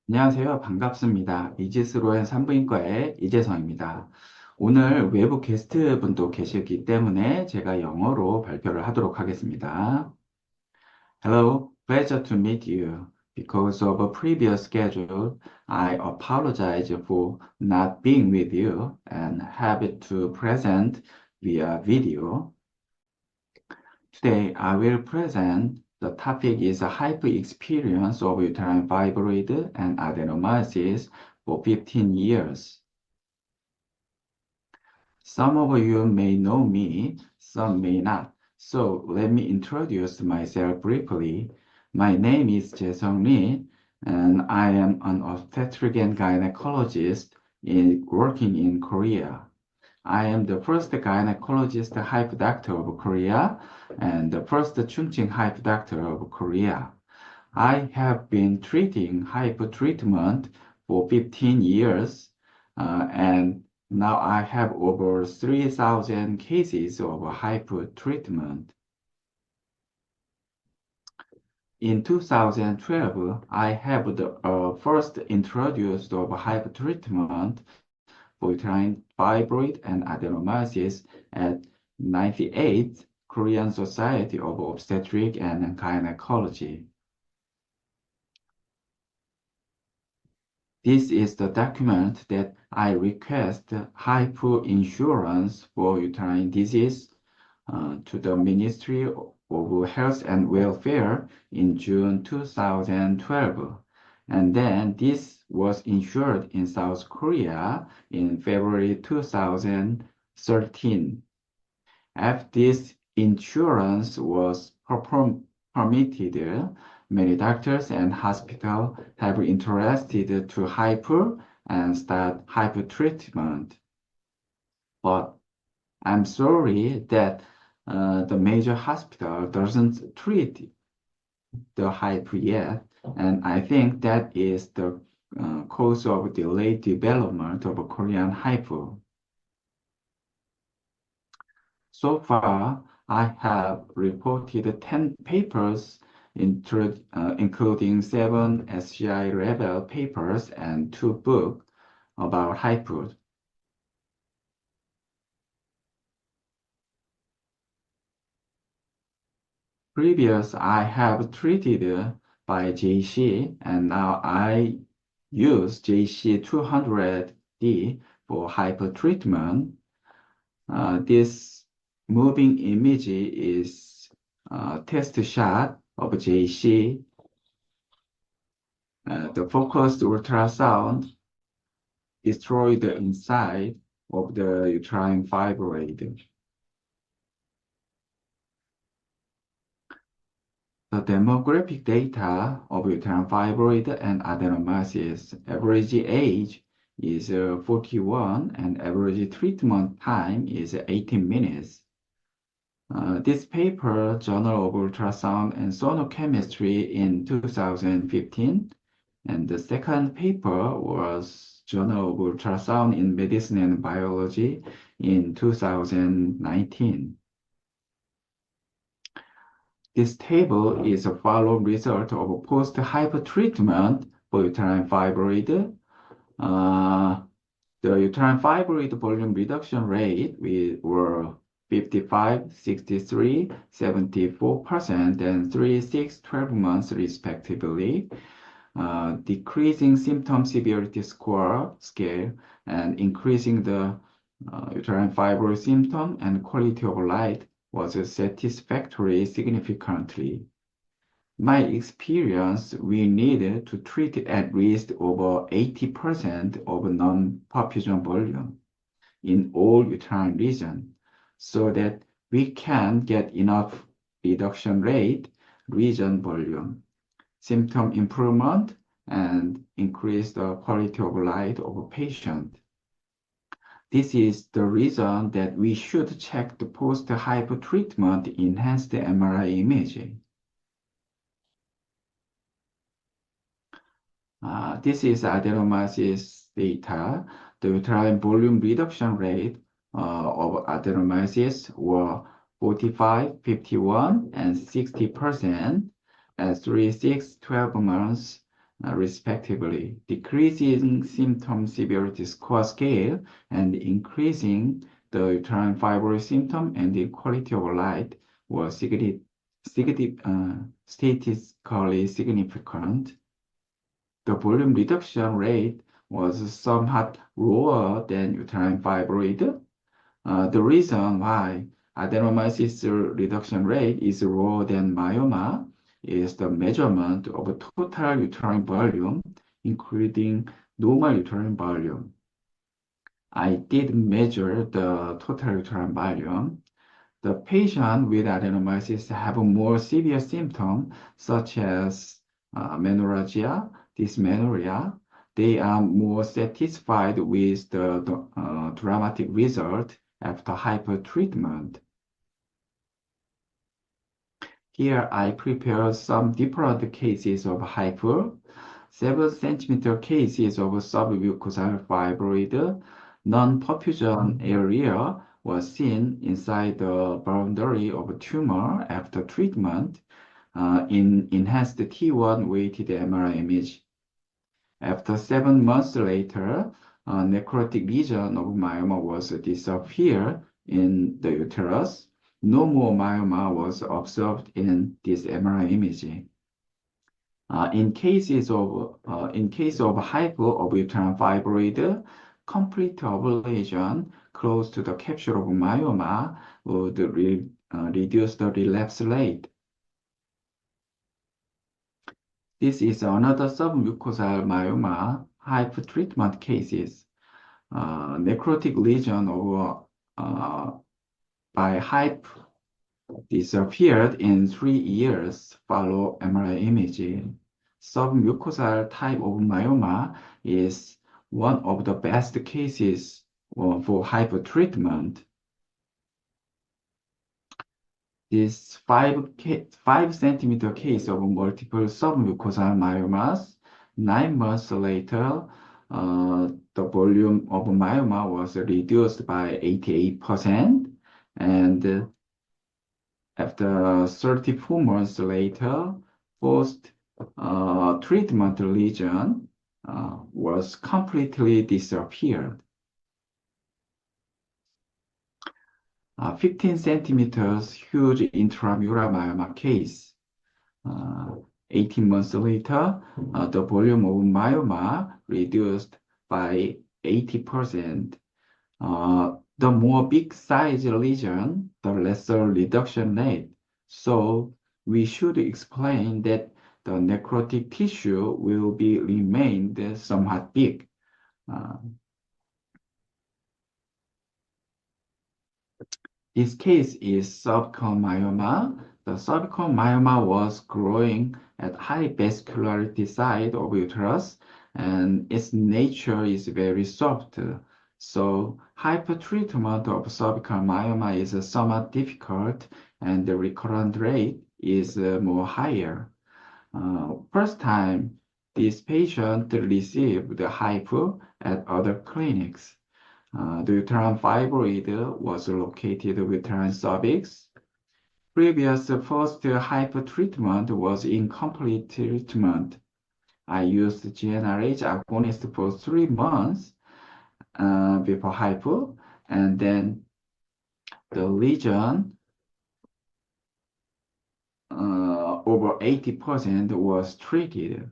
안녕하세요. 반갑습니다. 이지스로앤산부인과의 이재성입니다. 오늘 외부 게스트 분도 계시기 때문에 제가 영어로 발표를 하도록 하겠습니다. Hello, pleasure to meet you. Because of a previous schedule, I apologize for not being with you and have to present via video. Today, I will present the topic is a HIFU experience of uterine fibroid and adenomyosis for 15 years. Some of you may know me, some may not. So let me introduce myself briefly. My name is Jae Seong Lee, and I am an obstetric and gynecologist working in Korea. I am the first gynecologist HIFU doctor of Korea and the first Chungching HIFU doctor of Korea. I have been treating HIFU treatment for 15 years, and now I have over 3,000 cases of HIFU treatment. In 2012, I have the first introduced of HIFU treatment for uterine fibroid and adenomyosis at 98th Korean Society of Obstetrics and Gynecology. This is the document that I request HIFU insurance for uterine disease to the Ministry of Health and Welfare in June 2012. And then this was insured in South Korea in February 2013. After this insurance was permitted, many doctors and hospitals have interested to HIFU and start HIFU treatment. But I'm sorry that the major hospital doesn't treat the HIFU yet, and I think that is the cause of delayed development of Korean HIFU. So far, I have reported 10 papers, including 7 SCI-level papers and 2 books about HIFU. Previous, I have treated by JC, and now I use JC 200D for HIFU treatment. This moving image is a test shot of JC. The focused ultrasound destroyed the inside of the uterine fibroid. The demographic data of uterine fibroid and adenomyosis, average age is 41 and average treatment time is 18 minutes. This paper, Journal of Ultrasound and Sonochemistry in 2015, and the second paper was Journal of Ultrasound in Medicine and Biology in 2019. This table is a follow-up result of post-HIFU treatment for uterine fibroid. The uterine fibroid volume reduction rate were 55, 63, 74%, and 3, 6, 12 months respectively. Decreasing symptom severity scale and increasing the uterine fibroid symptom and quality of life was satisfactory significantly. My experience, we needed to treat at least over 80% of non-perfusion volume in all uterine region so that we can get enough reduction rate, region volume, symptom improvement, and increase the quality of life of a patient. This is the reason that we should check the post-HIFU treatment enhanced MRI imaging. This is adenomyosis data. The uterine volume reduction rate of adenomyosis were 45, 51, and 60% at 3, 6, 12 months respectively, decreasing symptom severity score scale and increasing the uterine fibroid symptom and the quality of life were statistically significant. The volume reduction rate was somewhat lower than uterine fibroid. The reason why adenomyosis reduction rate is lower than myoma is the measurement of total uterine volume, including normal uterine volume. I did measure the total uterine volume. The patient with adenomyosis have more severe symptoms such as menorrhagia, dysmenorrhea. They are more satisfied with the dramatic result after HIFU treatment. Here I prepared some different cases of HIFU. 7 centimeter cases of submucosal fibroid non-perfusion area was seen inside the boundary of tumor after treatment in enhanced T1 weighted MRI image. After 7 months later, a necrotic lesion of myoma was disappeared in the uterus. No more myoma was observed in this MRI imaging. In case of HIFU of uterine fibroid, complete ablation close to the capsule of myoma would reduce the relapse rate. This is another submucosal myoma HIFU treatment cases. Necrotic lesion by HIFU disappeared in 3 years follow MRI imaging. Submucosal type of myoma is one of the best cases for HIFU treatment. This 5 centimeter case of multiple submucosal myomas, 9 months later, the volume of myoma was reduced by 88%, and after 34 months later, post-treatment lesion was completely disappeared. 15 centimeters huge intramural myoma case. 18 months later, the volume of myoma reduced by 80%. The more big size lesion, the lesser reduction rate. So we should explain that the necrotic tissue will be remained somewhat big. This case is cervical myoma. The cervical myoma was growing at high vascularity side of uterus, and its nature is very soft. So HIFU treatment of cervical myoma is somewhat difficult, and the recurrent rate is more higher. First time, this patient received HIFU at other clinics. The uterine fibroid was located with uterine cervix. Previous first HIFU treatment was incomplete treatment. I used GnRH agonist for 3 months before HIFU, and then the lesion over 80% was treated.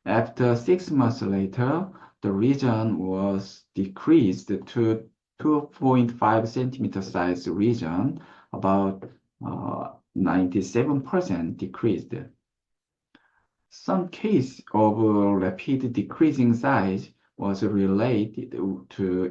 After 6 months later, the region was decreased to 2.5 centimeter size region, about 97% decreased. Some case of rapid decreasing size was related to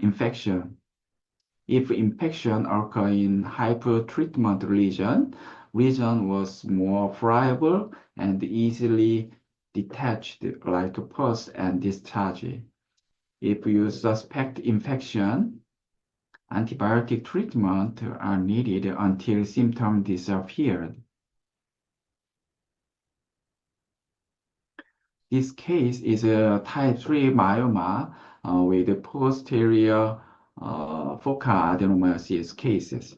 infection. If infection occur in HIFU treatment region was more friable and easily detached like pus and discharge. If you suspect infection, antibiotic treatment are needed until symptoms disappeared. This case is a type 3 myoma with posterior focal adenomyosis cases.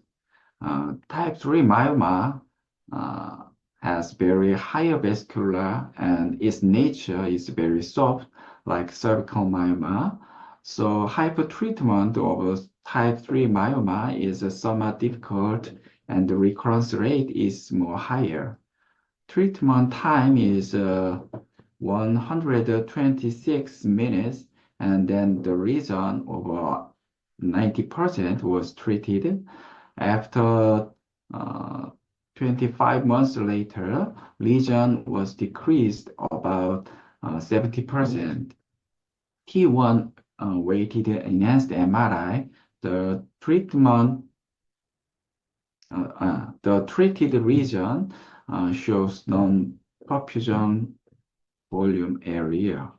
Type 3 myoma has very higher vascular and its nature is very soft, like cervical myoma. So HIFU treatment of type 3 myoma is somewhat difficult and the recurrence rate is more higher. Treatment time is 126 minutes, and then the region over 90% was treated. After 25 months later, lesion was decreased about 70%. T1 weighted enhanced MRI, the treated region shows non-perfusion volume area.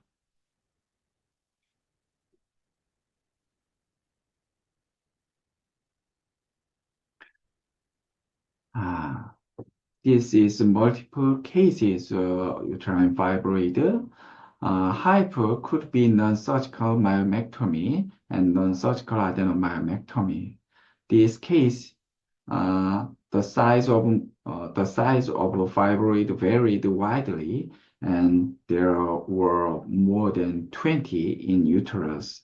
This is multiple cases of uterine fibroid. HIFU could be non-surgical myomectomy and non-surgical adenomyomectomy. This case, the size of fibroid varied widely, and there were more than 20 in uterus.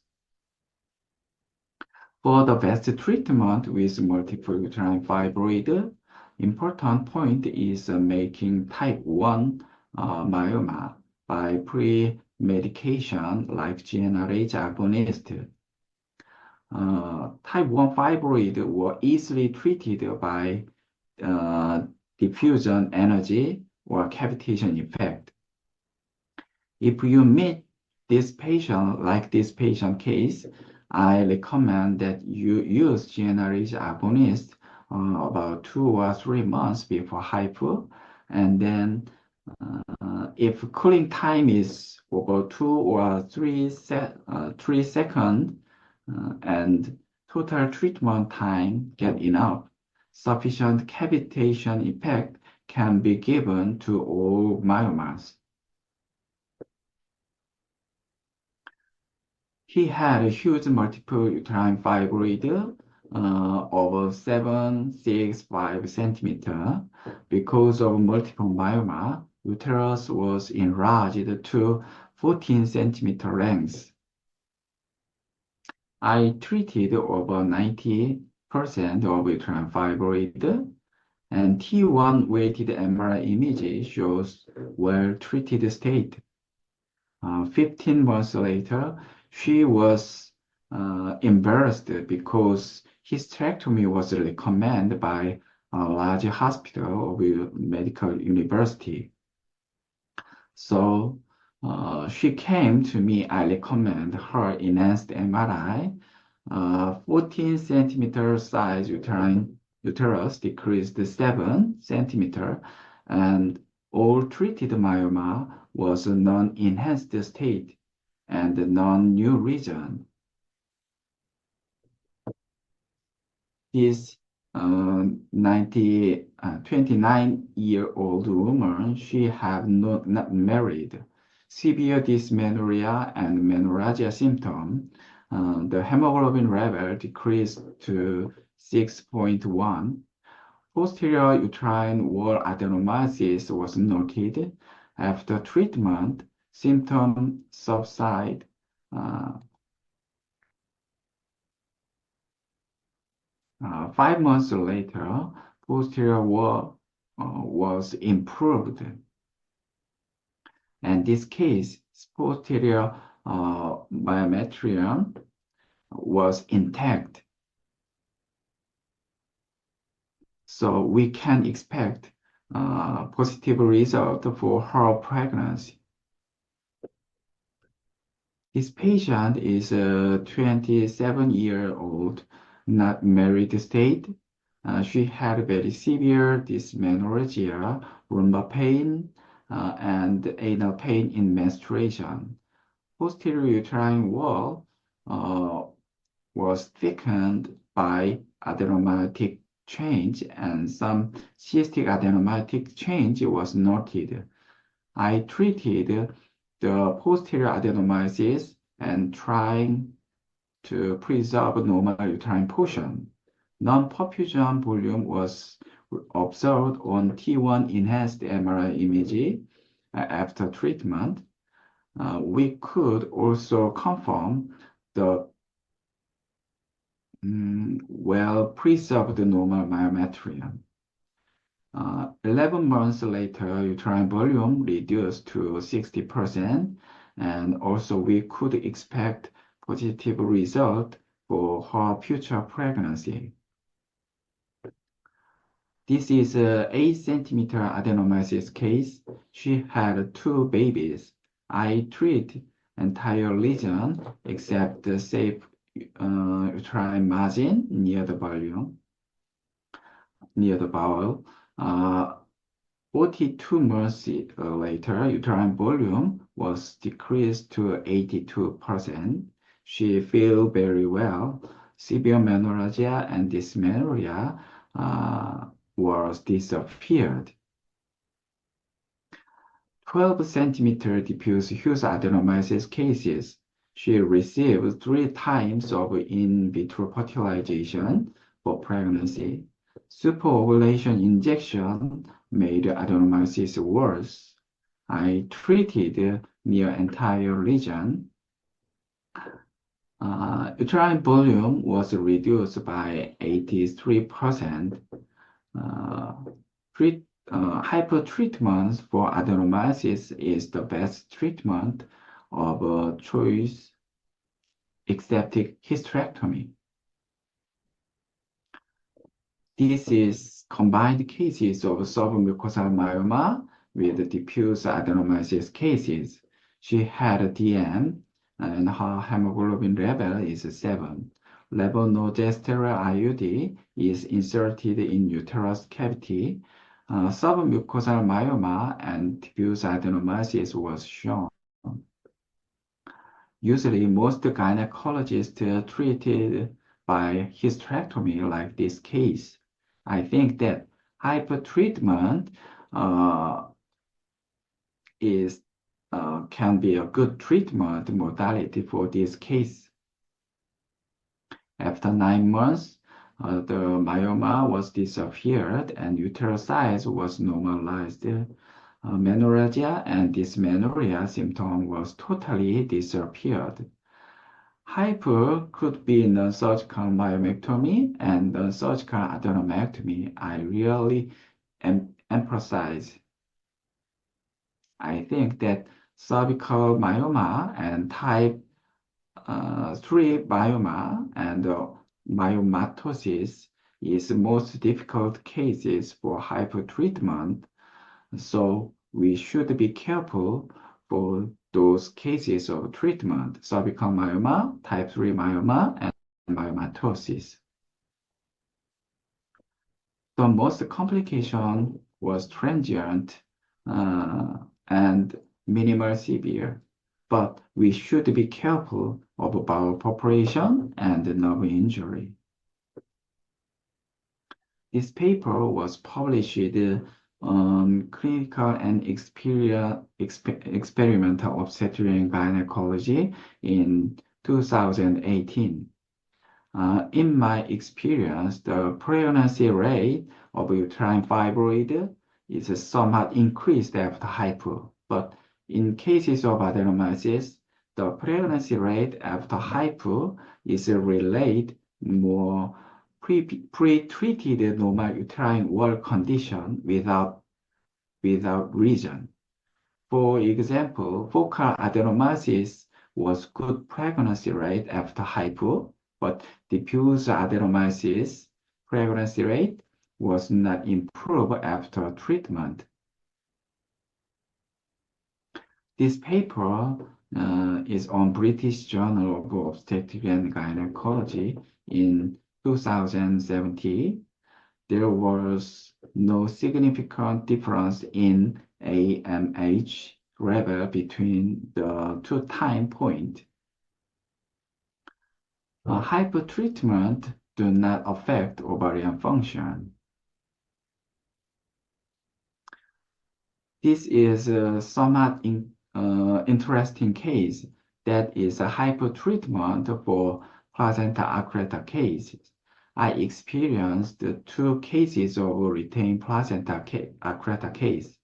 For the best treatment with multiple uterine fibroid, important point is making type 1 myoma by pre-medication like GnRH agonist. Type 1 fibroid were easily treated by diffusion energy or cavitation effect. If you meet this patient, like this patient case, I recommend that you use GnRH agonist about 2 or 3 months before HIFU, and then if cooling time is over 2 or 3 seconds, and total treatment time get enough, sufficient cavitation effect can be given to all myomas. He had a huge multiple uterine fibroid over 7, 6, 5 centimeter. Because of multiple myoma, uterus was enlarged to 14 centimeter length. I treated over 90% of uterine fibroid, and T1 weighted MRI image shows well-treated state. 15 months later, she was embarrassed because hysterectomy was recommended by a large hospital of medical university. So she came to me. I recommend her enhanced MRI. 14 centimeter size uterus decreased 7 centimeter, and all treated myoma was a non-enhanced state and non-new region. This 29-year-old woman, she have not married, severe dysmenorrhea and menorrhagia symptom. The hemoglobin level decreased to 6.1. Posterior uterine wall adenomyosis was noted. After treatment, symptoms subside. 5 months later, posterior wall was improved. And this case, posterior myometrium was intact. So we can expect positive result for her pregnancy. This patient is a 27-year-old, not married state. She had very severe dysmenorrhea, lumbar pain, and anal pain in menstruation. Posterior uterine wall was thickened by adenomyotic change, and some cystic adenomyotic change was noted. I treated the posterior adenomyosis and trying to preserve normal uterine portion. Non-perfusion volume was observed on T1 enhanced MRI image after treatment. We could also confirm the well-preserved normal myometrium. 11 months later, uterine volume reduced to 60%, and also we could expect positive result for her future pregnancy. This is a 8-centimeter adenomyosis case. She had 2 babies. I treat entire lesion except the safe uterine margin near the bowel. 42 months later, uterine volume was decreased to 82%. She feels very well. Severe menorrhagia and dysmenorrhea was disappeared. 12-centimeter diffuse huge adenomyosis cases. She received 3 times of in vitro fertilization for pregnancy. Superovulation injection made adenomyosis worse. I treated near entire region. Uterine volume was reduced by 83%. HIFU treatment for adenomyosis is the best treatment of choice except hysterectomy. This is combined cases of submucosal myoma with diffuse adenomyosis cases. She had a DM and her hemoglobin level is 7. Levonorgestrel IUD is inserted in uterus cavity. Submucosal myoma and diffuse adenomyosis was shown. Usually, most gynecologists treated by hysterectomy like this case. I think that HIFU treatment can be a good treatment modality for this case. After 9 months, the myoma was disappeared and uterus size was normalized. Menorrhagia and dysmenorrhea symptom was totally disappeared. HIFU could be non-surgical myomectomy and non-surgical adenomectomy. I really emphasize. I think that cervical myoma and type 3 myoma and myomatosis is most difficult cases for HIFU treatment. So we should be careful for those cases of treatment, cervical myoma, type 3 myoma, and myomatosis. The most complication was transient and minimal severe, but we should be careful of bowel perforation and nerve injury. This paper was published on Clinical and Experimental Obstetrics Gynecology in 2018. In my experience, the pregnancy rate of uterine fibroid is somewhat increased after HIFU, but in cases of adenomyosis, the pregnancy rate after HIFU is related more pre-treated normal uterine wall condition without reason. For example, focal adenomyosis was good pregnancy rate after HIFU, but diffuse adenomyosis pregnancy rate was not improved after treatment. This paper is on British Journal of Obstetrics and Gynecology in 2017. There was no significant difference in AMH level between the 2 time points. HIFU treatment do not affect ovarian function. This is a somewhat interesting case that is a HIFU treatment for placenta accreta cases. I experienced 2 cases of retained placenta accreta case.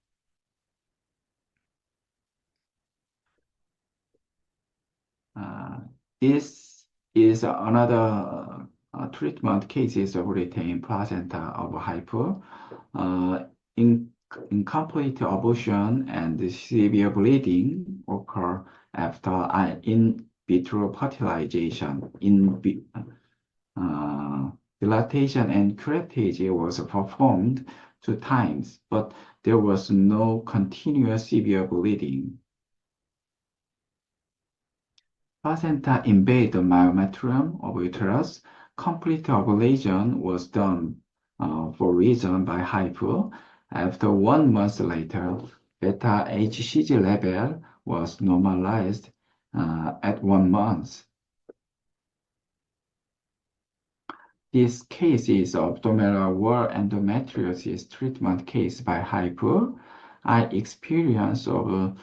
This is another treatment cases of retained placenta of HIFU. Incomplete abortion and severe bleeding occur after in vitro fertilization. Dilatation and curettage was performed 2 times, but there was no continuous severe bleeding. Placenta invaded the myometrium of uterus. Complete ablation was done for reason by HIFU. After 1 month later, beta HCG level was normalized at 1 month. This case is abdominal wall endometriosis treatment case by HIFU. I experienced of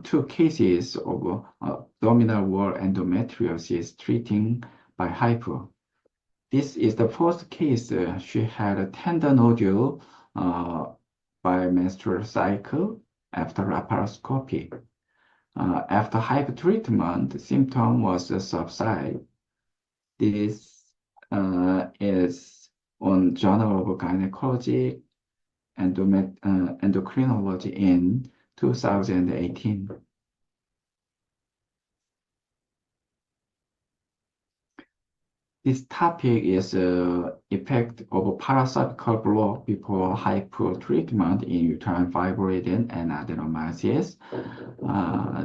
2 cases of abdominal wall endometriosis treating by HIFU. This is the first case. She had a tender nodule by menstrual cycle after laparoscopy. After HIFU treatment, the symptom was subside. This is on Journal of Gynecology and Endocrinology in 2018. This topic is effect of paracervical block before HIFU treatment in uterine fibroid and adenomyosis.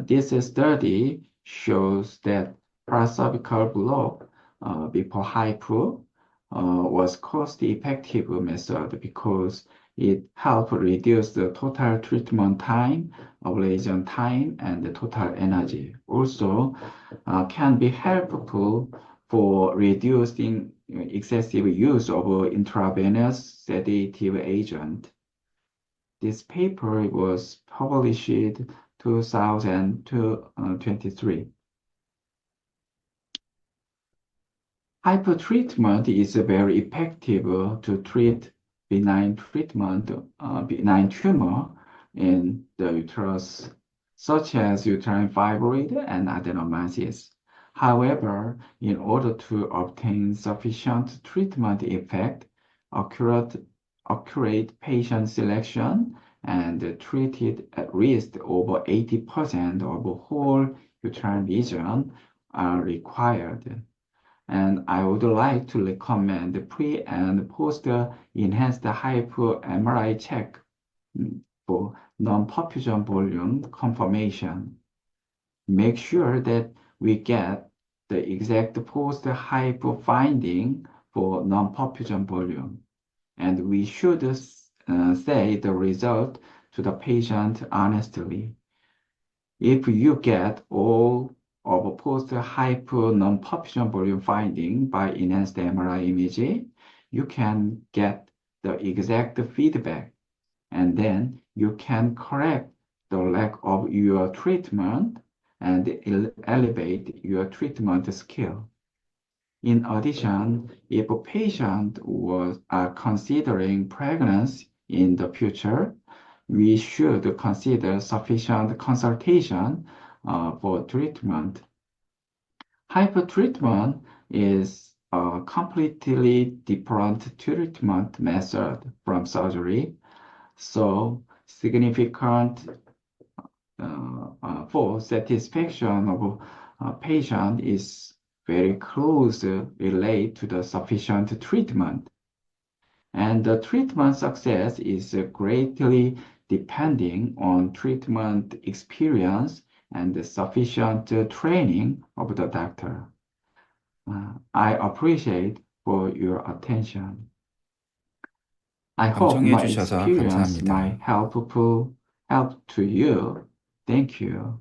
This study shows that paracervical block before HIFU was cost-effective method because it helped reduce the total treatment time, ablation time, and the total energy. Also, can be helpful for reducing excessive use of intravenous sedative agent. This paper was published 2023. HIFU treatment is very effective to treat benign tumor in the uterus, such as uterine fibroid and adenomyosis. However, in order to obtain sufficient treatment effect, accurate patient selection, and treated at least over 80% of whole uterine lesion are required. And I would like to recommend the pre and post enhanced HIFU MRI check for non-perfusion volume confirmation. Make sure that we get the exact post-HIFU finding for non-perfusion volume. And we should say the result to the patient honestly. If you get all of post-HIFU non-perfusion volume finding by enhanced MRI imaging, you can get the exact feedback, and then you can correct the lack of your treatment and elevate your treatment skill. In addition, if a patient was considering pregnancy in the future, we should consider sufficient consultation for treatment. HIFU treatment is a completely different treatment method from surgery, so significant for satisfaction of a patient is very close related to the sufficient treatment. And the treatment success is greatly depending on treatment experience and the sufficient training of the doctor. I appreciate for your attention. I hope 경청해 my 주셔서 experience 감사합니다. might help to you. Thank you.